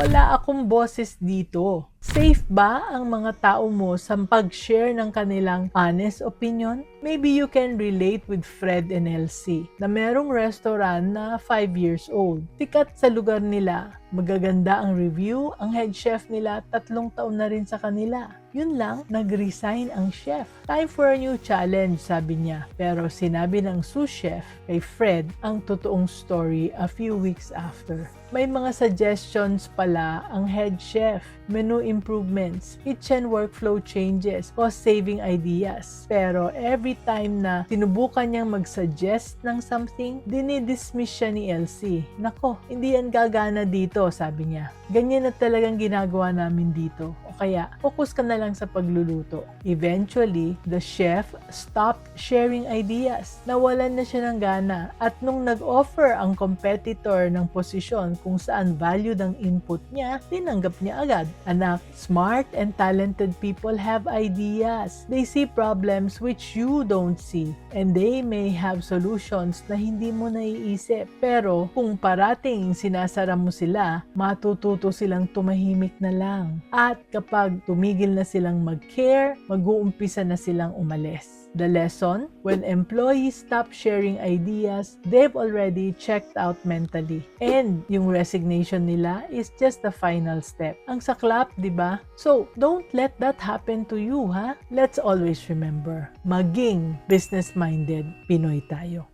Wala akong boses dito. Safe ba ang mga tao mo sa pag-share ng kanilang honest opinion? Maybe you can relate with Fred and Elsie na merong restaurant na 5 years old. Sikat sa lugar nila, magaganda ang review, ang head chef nila 3 taon na rin sa kanila. Yun lang, nag-resign ang chef. Time for a new challenge, sabi niya. Pero sinabi ng sous chef kay Fred ang totoong story a few weeks after. May mga suggestions pala ang head chef, menu improvements, kitchen workflow changes, cost-saving ideas. Pero every time na sinubukan niyang mag-suggest ng something, dinidismiss siya ni Elsie. Nako, hindi yan gagana dito, sabi niya. Ganyan na talagang ginagawa namin dito. O kaya, focus ka na lang sa pagluluto. Eventually, the chef stopped sharing ideas. Nawalan na siya ng gana at nung nag-offer ang competitor ng posisyon kung saan valued ang input niya, tinanggap niya agad. Anak, smart and talented people have ideas. They see problems which you don't see. And they may have solutions na hindi mo naiisip. Pero kung parating sinasara mo sila, matututo silang tumahimik na lang. At kapag tumigil na silang mag-care, mag-uumpisa na silang umalis. The lesson, when employees stop sharing ideas, they've already checked out mentally. And yung resignation nila is just the final step. Ang saklap, di ba? So, don't let that happen to you, ha? Let's always remember, maging business-minded Pinoy tayo.